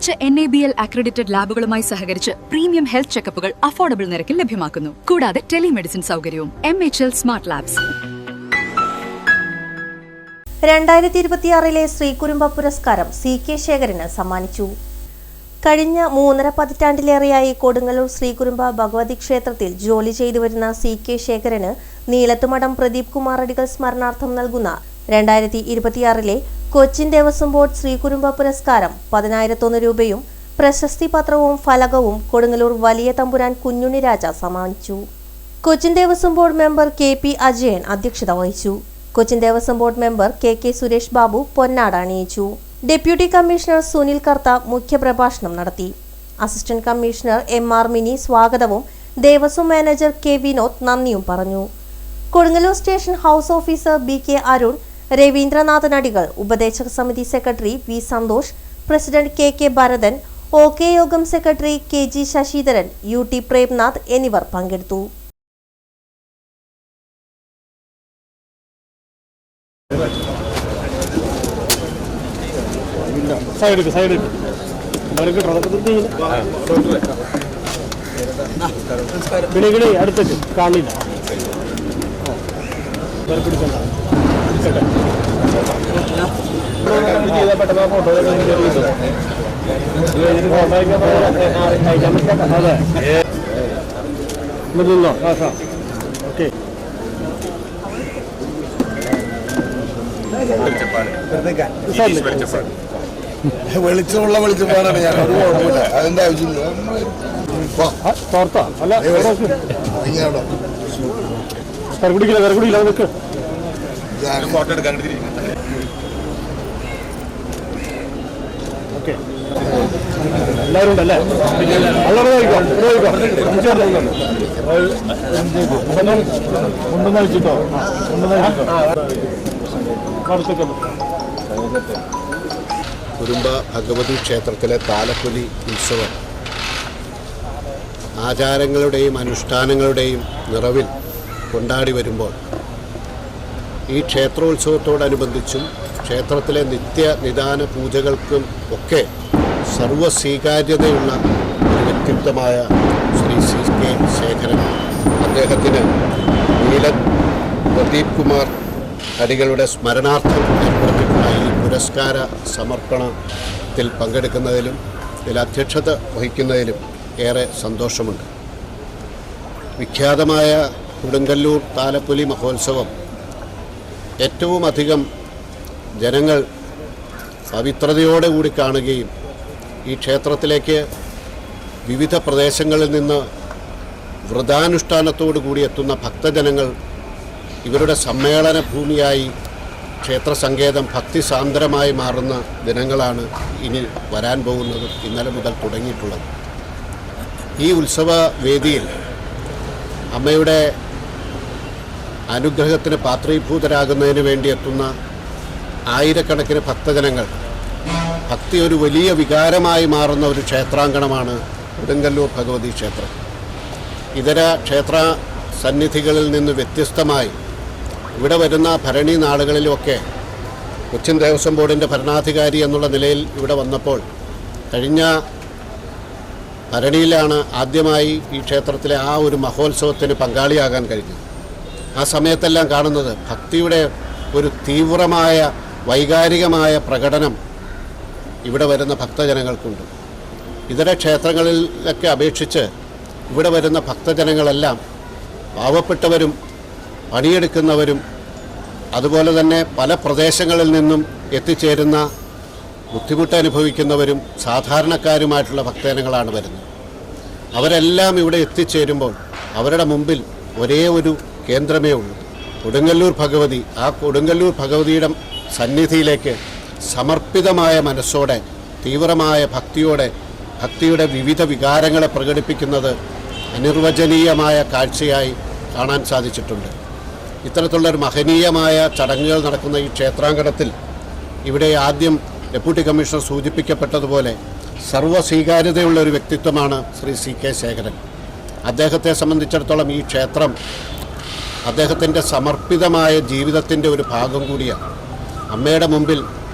മികച്ച NABL accredited ലാബുകളുമായി സഹകരിച്ച് premium health ചെക്കപ്പുകൾ affordable നിരക്കിൽ ലഭ്യമാക്കുന്നു. കൂടാതെ ടെലിമെഡിസിൻ സൗകര്യവും. MHL smart labs. 2026 ശ്രീകുരുംബ പുരസ്കാരം CK ശേഖരന് സമ്മാനിച്ചു. കഴിഞ്ഞ 3.5 പതിറ്റാണ്ടിലേറെയായി കൊടുങ്ങല്ലൂർ ശ്രീകുരുംബ ഭഗവതി ക്ഷേത്രത്തിൽ ജോലി ചെയ്തുവരുന്ന CK ശേഖരന് നീലത്തുമഠം പ്രദീപ് കുമാർ അടികൾ സ്മരണാർത്ഥം നൽകുന്ന 2026 കൊച്ചിൻ ദേവസ്വം ബോർഡ് ശ്രീകുരുംബ പുരസ്കാരം 10,001 രൂപയും പ്രശസ്തി പത്രവും ഫലകവും കൊടുങ്ങല്ലൂർ വലിയ തമ്പുരാൻ കുഞ്ഞുണ്ണി രാജ സമ്മാനിച്ചു. Cochin Devaswom board member KP Ajayan അധ്യക്ഷത വഹിച്ചു. Cochin Devaswom board member KK Suresh Babu പൊന്നാട അണിയിച്ചു. ഡെപ്യൂട്ടി കമ്മീഷണർ സുനിൽ കർത്ത മുഖ്യപ്രഭാഷണം നടത്തി. അസിസ്റ്റന്റ് കമ്മീഷണർ MR മിനി സ്വാഗതവും ദേവസ്വം മാനേജർ K വിനോദ് നന്ദിയും പറഞ്ഞു. Kodungallur station house officer BK Arun, Raveendranathan Adikal, ഉപദേശക സമിതി secretary V Santhosh, president KK Bharathan, OK യോഗം secretary KG Sasidharan, UT Premnath എന്നിവർ പങ്കെടുത്തു. അടുത്തേക്ക് കാണില്ല ഓക്കെ വെളിച്ചമുള്ള വെളിച്ചപ്പാടാണ്. ഞാൻ ഒരു കുഴപ്പമില്ല, അതിന്റെ ആവശ്യമില്ല. എല്ലാവരും ഉണ്ടല്ലേ? ഒന്നും കഴിച്ചിട്ടോ കുരുംബ ഭഗവതി ക്ഷേത്രത്തിലെ താലപ്പൊലി ഉത്സവം ആചാരങ്ങളുടെയും അനുഷ്ഠാനങ്ങളുടെയും നിറവിൽ കൊണ്ടാടി വരുമ്പോൾ ഈ ക്ഷേത്രോത്സവത്തോടനുബന്ധിച്ചും ക്ഷേത്രത്തിലെ നിത്യ-നിദാന പൂജകൾക്കും ഒക്കെ സർവസ്വീകാര്യതയുള്ള ഒരു വ്യക്തിത്വമായ ശ്രീ CK ശേഖരൻ, അദ്ദേഹത്തിന് പ്രദീപ് കുമാർ അടികളുടെ സ്മരണാർത്ഥം ഏർപ്പെടുത്തിയിട്ടുള്ള ഈ പുരസ്കാര സമർപ്പണത്തിൽ പങ്കെടുക്കുന്നതിലും ഇതിൽ അധ്യക്ഷത വഹിക്കുന്നതിലും ഏറെ സന്തോഷമുണ്ട്. വിഖ്യാതമായ കൊടുങ്ങല്ലൂർ താലപ്പൊലി മഹോത്സവം ഏറ്റവും അധികം ജനങ്ങൾ പവിത്രതയോടെ കൂടി കാണുകയും ഈ ക്ഷേത്രത്തിലേക്ക് വിവിധ പ്രദേശങ്ങളിൽ നിന്ന് വ്രതാനുഷ്ഠാനത്തോടു കൂടി എത്തുന്ന ഭക്തജനങ്ങൾ ഇവരുടെ സമ്മേളന ഭൂമിയായി ക്ഷേത്രസങ്കേതം ഭക്തിസാന്ദ്രമായി മാറുന്ന ദിനങ്ങളാണ് ഇനി വരാൻ പോകുന്നത്, ഇന്നലെ മുതൽ തുടങ്ങിയിട്ടുള്ളത്. ഈ ഉത്സവ വേദിയിൽ അമ്മയുടെ അനുഗ്രഹത്തിന് പാത്രീഭൂതരാകുന്നതിന് വേണ്ടി എത്തുന്ന ആയിരക്കണക്കിന് ഭക്തജനങ്ങൾ ഭക്തി ഒരു വലിയ വികാരമായി മാറുന്ന ഒരു ക്ഷേത്രാങ്കണമാണ് കൊടുങ്ങല്ലൂർ ഭഗവതി ക്ഷേത്രം. ഇതര ക്ഷേത്ര സന്നിധികളിൽ നിന്ന് വ്യത്യസ്തമായി ഇവിടെ വരുന്ന ഭരണി നാളുകളിലുമൊക്കെ കൊച്ചിൻ ദേവസ്വം ബോർഡിൻ്റെ ഭരണാധികാരി എന്നുള്ള നിലയിൽ ഇവിടെ വന്നപ്പോൾ കഴിഞ്ഞ ഭരണിയിലാണ് ആദ്യമായി ഈ ക്ഷേത്രത്തിലെ ആ ഒരു മഹോത്സവത്തിന് പങ്കാളിയാകാൻ കഴിഞ്ഞത്. ആ സമയത്തെല്ലാം കാണുന്നത് ഭക്തിയുടെ ഒരു തീവ്രമായ വൈകാരികമായ പ്രകടനം ഇവിടെ വരുന്ന ഭക്തജനങ്ങൾക്കുണ്ട്. ഇതര ക്ഷേത്രങ്ങളിലൊക്കെ അപേക്ഷിച്ച് ഇവിടെ വരുന്ന ഭക്തജനങ്ങളെല്ലാം പാവപ്പെട്ടവരും പണിയെടുക്കുന്നവരും അതുപോലെ തന്നെ പല പ്രദേശങ്ങളിൽ നിന്നും എത്തിച്ചേരുന്ന ബുദ്ധിമുട്ട് അനുഭവിക്കുന്നവരും സാധാരണക്കാരുമായിട്ടുള്ള ഭക്തജനങ്ങളാണ് വരുന്നത്. അവരെല്ലാം ഇവിടെ എത്തിച്ചേരുമ്പോൾ അവരുടെ മുമ്പിൽ ഒരേ ഒരു കേന്ദ്രമേ ഉള്ളൂ, കൊടുങ്ങല്ലൂർ ഭഗവതി. ആ കൊടുങ്ങല്ലൂർ ഭഗവതിയുടെ സന്നിധിയിലേക്ക് സമർപ്പിതമായ മനസ്സോടെ തീവ്രമായ ഭക്തിയുടെ വിവിധ വികാരങ്ങളെ പ്രകടിപ്പിക്കുന്നത് അനിർവചനീയമായ കാഴ്ചയായി കാണാൻ സാധിച്ചിട്ടുണ്ട്. ഇത്തരത്തിലുള്ളൊരു മഹനീയമായ ചടങ്ങുകൾ നടക്കുന്ന ഈ ക്ഷേത്രാങ്കണത്തിൽ ഇവിടെ ആദ്യം ഡെപ്യൂട്ടി കമ്മീഷണർ സൂചിപ്പിക്കപ്പെട്ടതുപോലെ സർവ്വസ്വീകാര്യതയുള്ള ഒരു വ്യക്തിത്വമാണ് ശ്രീ CK ശേഖരൻ. അദ്ദേഹത്തെ സംബന്ധിച്ചിടത്തോളം ഈ ക്ഷേത്രം അദ്ദേഹത്തിൻ്റെ സമർപ്പിതമായ ജീവിതത്തിൻ്റെ ഒരു ഭാഗം കൂടിയാണ്. അമ്മയുടെ മുമ്പിൽ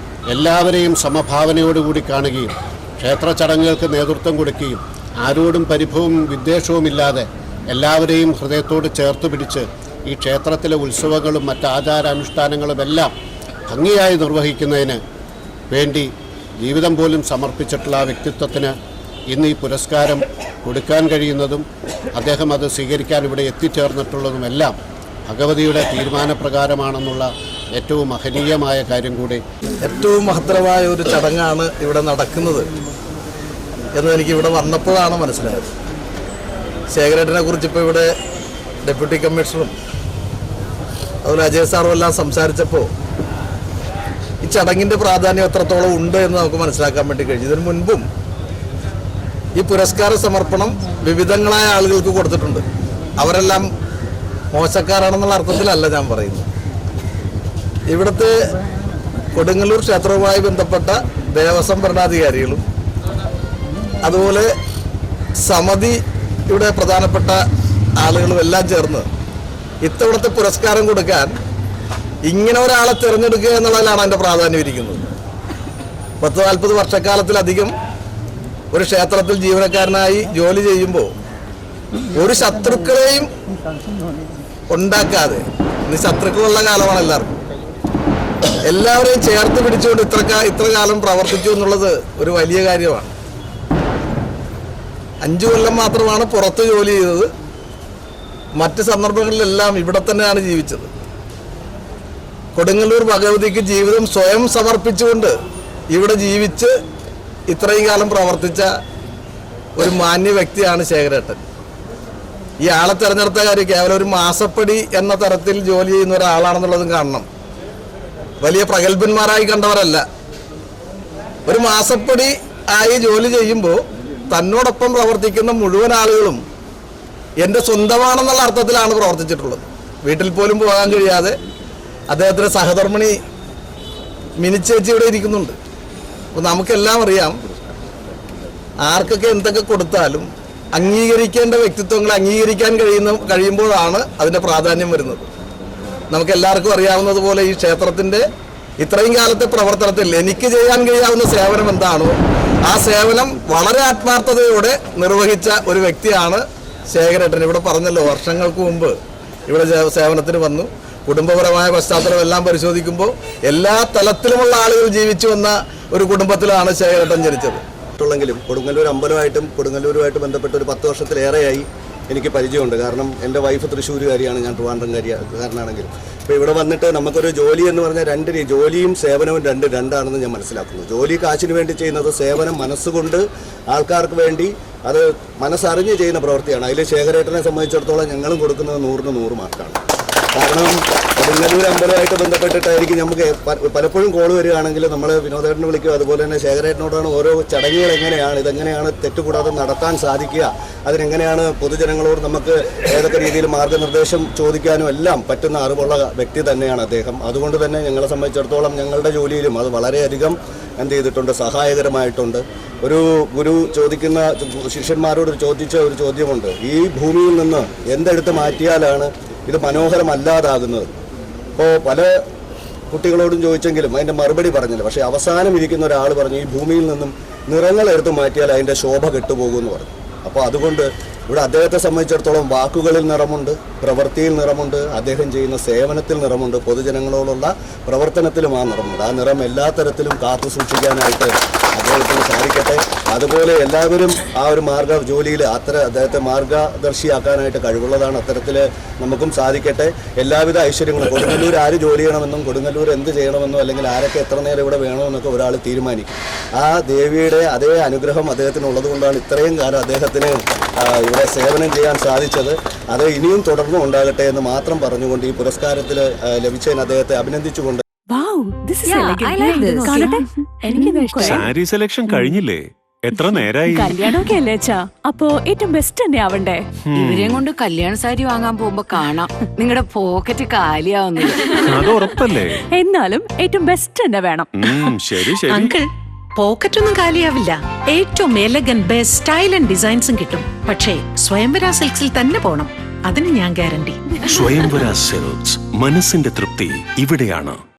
എല്ലാവരെയും സമഭാവനയോടുകൂടി കാണുകയും ക്ഷേത്ര ചടങ്ങുകൾക്ക് നേതൃത്വം കൊടുക്കുകയും ആരോടും പരിഭവവും വിദ്വേഷവുമില്ലാതെ എല്ലാവരെയും ഹൃദയത്തോട് ചേർത്ത് പിടിച്ച് ഈ ക്ഷേത്രത്തിലെ ഉത്സവങ്ങളും മറ്റ് ആചാരാനുഷ്ഠാനങ്ങളുമെല്ലാം ഭംഗിയായി നിർവഹിക്കുന്നതിന് വേണ്ടി ജീവിതം പോലും സമർപ്പിച്ചിട്ടുള്ള ആ വ്യക്തിത്വത്തിന് ഇന്ന് ഈ പുരസ്കാരം കൊടുക്കാൻ കഴിയുന്നതും അദ്ദേഹം അത് സ്വീകരിക്കാൻ ഇവിടെ എത്തിച്ചേർന്നിട്ടുള്ളതുമെല്ലാം ഭഗവതിയുടെ തീരുമാനപ്രകാരമാണെന്നുള്ള ഏറ്റവും മഹനീയമായ കാര്യം കൂടി. ഏറ്റവും മഹത്തരമായ ഒരു ചടങ്ങാണ് ഇവിടെ നടക്കുന്നത് എന്ന് എനിക്ക് ഇവിടെ വന്നപ്പോഴാണ് മനസ്സിലായത്. ശേഖരേട്ടനെ കുറിച്ച് ഇപ്പോൾ ഇവിടെ ഡെപ്യൂട്ടി കമ്മീഷണറും അതുപോലെ അജയ് സാറും എല്ലാം സംസാരിച്ചപ്പോൾ ഈ ചടങ്ങിൻ്റെ പ്രാധാന്യം എത്രത്തോളം ഉണ്ട് എന്ന് നമുക്ക് മനസ്സിലാക്കാൻ വേണ്ടി കഴിഞ്ഞു. ഇതിനു മുൻപും ഈ പുരസ്കാര സമർപ്പണം വിവിധങ്ങളായ ആളുകൾക്ക് കൊടുത്തിട്ടുണ്ട്. അവരെല്ലാം മോശക്കാരാണെന്നുള്ള അർത്ഥത്തിലല്ല ഞാൻ പറയുന്നത്. ഇവിടുത്തെ കൊടുങ്ങല്ലൂർ ക്ഷേത്രവുമായി ബന്ധപ്പെട്ട ദേവസ്വം ഭരണാധികാരികളും അതുപോലെ സമിതിയുടെ പ്രധാനപ്പെട്ട ആളുകളും എല്ലാം ചേർന്ന് ഇത്തവണത്തെ പുരസ്കാരം കൊടുക്കാൻ ഇങ്ങനെ ഒരാളെ തിരഞ്ഞെടുക്കുക എന്നുള്ളതിലാണ് അതിൻ്റെ പ്രാധാന്യം ഇരിക്കുന്നത്. 40 വർഷക്കാലത്തിലധികം ഒരു ക്ഷേത്രത്തിൽ ജീവനക്കാരനായി ജോലി ചെയ്യുമ്പോൾ ഒരു ശത്രുക്കളെയും ഉണ്ടാക്കാതെ, ഇന്ന് ശത്രുക്കളുള്ള കാലമാണ് എല്ലാവരെയും ചേർത്ത് പിടിച്ചുകൊണ്ട് ഇത്ര കാലം പ്രവർത്തിച്ചു എന്നുള്ളത് ഒരു വലിയ കാര്യമാണ്. 5 കൊല്ലം മാത്രമാണ് പുറത്ത് ജോലി ചെയ്തത്. മറ്റ് സന്ദർഭങ്ങളിലെല്ലാം ഇവിടെ തന്നെയാണ് ജീവിച്ചത്. കൊടുങ്ങല്ലൂർ ഭഗവതിക്ക് ജീവിതം സ്വയം സമർപ്പിച്ചുകൊണ്ട് ഇവിടെ ജീവിച്ച് ഇത്രയും കാലം പ്രവർത്തിച്ച ഒരു മാന്യ വ്യക്തിയാണ് ശേഖരേട്ടൻ. ഈ ആളെ തിരഞ്ഞെടുത്ത കാര്യം കേവലം ഒരു മാസപ്പടി എന്ന തരത്തിൽ ജോലി ചെയ്യുന്ന ഒരാളാണെന്നുള്ളതും കാണണം. വലിയ പ്രഗത്ഭന്മാരായി കണ്ടവരല്ല. ഒരു മാസപ്പടി ആയി ജോലി ചെയ്യുമ്പോൾ തന്നോടൊപ്പം പ്രവർത്തിക്കുന്ന മുഴുവൻ ആളുകളും എൻ്റെ സ്വന്തമാണെന്നുള്ള അർത്ഥത്തിലാണ് പ്രവർത്തിച്ചിട്ടുള്ളത്. വീട്ടിൽ പോലും പോകാൻ കഴിയാതെ അദ്ദേഹത്തിൻ്റെ സഹധർമ്മിണി മിനിച്ചേച്ചി ഇവിടെ ഇരിക്കുന്നുണ്ട്. അപ്പോൾ നമുക്കെല്ലാം അറിയാം, ആർക്കൊക്കെ എന്തൊക്കെ കൊടുത്താലും അംഗീകരിക്കേണ്ട വ്യക്തിത്വങ്ങൾ അംഗീകരിക്കാൻ കഴിയുമ്പോഴാണ് അതിൻ്റെ പ്രാധാന്യം വരുന്നത്. നമുക്കെല്ലാവർക്കും അറിയാവുന്നതുപോലെ ഈ ക്ഷേത്രത്തിൻ്റെ ഇത്രയും കാലത്തെ പ്രവർത്തനത്തിൽ എനിക്ക് ചെയ്യാൻ കഴിയാവുന്ന സേവനം എന്താണോ ആ സേവനം വളരെ ആത്മാർത്ഥതയോടെ നിർവഹിച്ച ഒരു വ്യക്തിയാണ് ശേഖരേട്ടൻ. ഇവിടെ പറഞ്ഞല്ലോ, വർഷങ്ങൾക്ക് മുമ്പ് ഇവിടെ സേവനത്തിന് വന്നു. കുടുംബപരമായ പശ്ചാത്തലം എല്ലാം പരിശോധിക്കുമ്പോൾ എല്ലാ തലത്തിലുമുള്ള ആളുകൾ ജീവിച്ചു വന്ന ഒരു കുടുംബത്തിലാണ് ശേഖരേട്ടൻ ജനിച്ചത്. ും കൊടുങ്ങല്ലൂർ അമ്പലമായിട്ടും കൊടുങ്ങല്ലൂരുമായിട്ട് ബന്ധപ്പെട്ട് ഒരു 10 വർഷത്തിലേറെയായി എനിക്ക് പരിചയമുണ്ട്. കാരണം എൻ്റെ വൈഫ് തൃശ്ശൂരുകാരിയാണ്, ഞാൻ ട്രിവാൻഡ്രംകാരനാണെങ്കിലും. അപ്പോൾ ഇവിടെ വന്നിട്ട് നമുക്കൊരു ജോലി എന്ന് പറഞ്ഞാൽ ജോലിയും സേവനവും രണ്ടാണെന്ന് ഞാൻ മാനസ്സിലാക്കുന്നു. ജോലി കാശിന് വേണ്ടി ചെയ്യുന്നത്, സേവനം മനസ്സുകൊണ്ട് ആൾക്കാർക്ക് വേണ്ടി അത് മനസ്സറിഞ്ഞ് ചെയ്യുന്ന പ്രവൃത്തിയാണ്. അതിൽ ശേഖരേട്ടനെ സംബന്ധിച്ചിടത്തോളം ഞങ്ങളും കൊടുക്കുന്നത് 100-ന് 100 മാർക്കാണ്. കാരണം കൊടുങ്ങല്ലൂർ അമ്പലമായിട്ട് ബന്ധപ്പെട്ടിട്ടായിരിക്കും നമുക്ക് പലപ്പോഴും കോൾ വരികയാണെങ്കിൽ നമ്മൾ വിനോദേട്ടനെ വിളിക്കും. അതുപോലെ തന്നെ ശേഖരേട്ടനോടാണ് ഓരോ ചടങ്ങുകൾ ഇതെങ്ങനെയാണ് തെറ്റുകൂടാതെ നടത്താൻ സാധിക്കുക, അതിനെങ്ങനെയാണ് പൊതുജനങ്ങളോട് നമുക്ക് ഏതൊക്കെ രീതിയിൽ മാർഗനിർദ്ദേശം ചോദിക്കാനും എല്ലാം പറ്റുന്ന അറിവുള്ള വ്യക്തി തന്നെയാണ് അദ്ദേഹം. അതുകൊണ്ട് തന്നെ ഞങ്ങളെ സംബന്ധിച്ചിടത്തോളം ഞങ്ങളുടെ ജോലിയിലും അത് വളരെയധികം ചെയ്തിട്ടുണ്ട്, സഹായകരമായിട്ടുണ്ട്. ഒരു ഗുരു ചോദിക്കുന്ന ശിഷ്യന്മാരോട് ചോദിച്ച ഒരു ചോദ്യമുണ്ട്, ഈ ഭൂമിയിൽ നിന്ന് എന്തെടുത്ത് മാറ്റിയാലാണ് ഇത് മനോഹരമല്ലാതാകുന്നത്? അപ്പോൾ പല കുട്ടികളോടും ചോദിച്ചെങ്കിലും അതിൻ്റെ മറുപടി പറഞ്ഞില്ല. പക്ഷേ അവസാനം ഇരിക്കുന്ന ഒരാൾ പറഞ്ഞു, ഈ ഭൂമിയിൽ നിന്നും നിറങ്ങൾ എടുത്തു മാറ്റിയാൽ അതിൻ്റെ ശോഭ കെട്ടുപോകുമെന്ന് പറഞ്ഞു. അപ്പോൾ അതുകൊണ്ട് ഇവിടെ അദ്ദേഹത്തെ സംബന്ധിച്ചിടത്തോളം വാക്കുകളിൽ നിറമുണ്ട്, പ്രവൃത്തിയിൽ നിറമുണ്ട്, അദ്ദേഹം ചെയ്യുന്ന സേവനത്തിൽ നിറമുണ്ട്, പൊതുജനങ്ങളോടുള്ള പ്രവർത്തനത്തിലും ആ നിറമുണ്ട്. ആ നിറം എല്ലാ തരത്തിലും കാത്തു സൂക്ഷിക്കാനായിട്ട് അദ്ദേഹത്തിന് സാധിക്കട്ടെ. അതുപോലെ എല്ലാവരും ആ ഒരു ജോലിയിൽ അദ്ദേഹത്തെ മാർഗദർശിയാക്കാനായിട്ട് കഴിവുള്ളതാണ്. അത്തരത്തിൽ നമുക്കും സാധിക്കട്ടെ. എല്ലാവിധ ഐശ്വര്യങ്ങളും കൊടുങ്ങല്ലൂർ ആര് ജോലി ചെയ്യണമെന്നും കൊടുങ്ങല്ലൂർ എന്ത് ചെയ്യണമെന്നും അല്ലെങ്കിൽ ആരൊക്കെ എത്ര നേരം ഇവിടെ വേണമെന്നൊക്കെ ഒരാൾ തീരുമാനിക്കും. ആ ദേവിയുടെ അതേ അനുഗ്രഹം അദ്ദേഹത്തിനുള്ളത് കൊണ്ടാണ് ഇത്രയും കാലം അദ്ദേഹത്തിന് ഇവിടെ സേവനം ചെയ്യാൻ സാധിച്ചത്. അത് ഇനിയും തുടർന്നും ഉണ്ടാകട്ടെ എന്ന് മാത്രം പറഞ്ഞുകൊണ്ട് ഈ പുരസ്കാരത്തിൽ ലഭിച്ചതിന് അദ്ദേഹത്തെ അഭിനന്ദിച്ചുകൊണ്ട് സാരി സെലക്ഷൻ കഴിഞ്ഞില്ലേ? എത്ര നേരായി? കല്യാണമൊക്കെ അല്ലേ അച്ഛാ, അപ്പോ ഏറ്റവും ബെസ്റ്റ് തന്നെ ആവണ്ടേ? ഇവരെയും കൊണ്ട് കല്യാണ സാരി വാങ്ങാൻ പോകുമ്പോ കാണാം നിങ്ങളുടെ പോക്കറ്റ് കാലിയാവുന്നത്. അത് ഉറപ്പല്ലേ? എന്നാലും ഏറ്റവും ബെസ്റ്റ് തന്നെ വേണം. ശരി ശരി അങ്കിൾ, പോക്കറ്റ് ഒന്നും കാലിയാവില്ല. ഏറ്റവും എലഗൻ ബെസ്റ്റ് സ്റ്റൈൽ ആൻഡ് ഡിസൈൻസും കിട്ടും. പക്ഷേ സ്വയംവര സിൽക്സിൽ തന്നെ പോണം, അതിന് ഞാൻ ഗ്യാരണ്ടി. സ്വയംവര സിൽക്സ്, മനസ്സിന്റെ തൃപ്തി ഇവിടെയാണ്.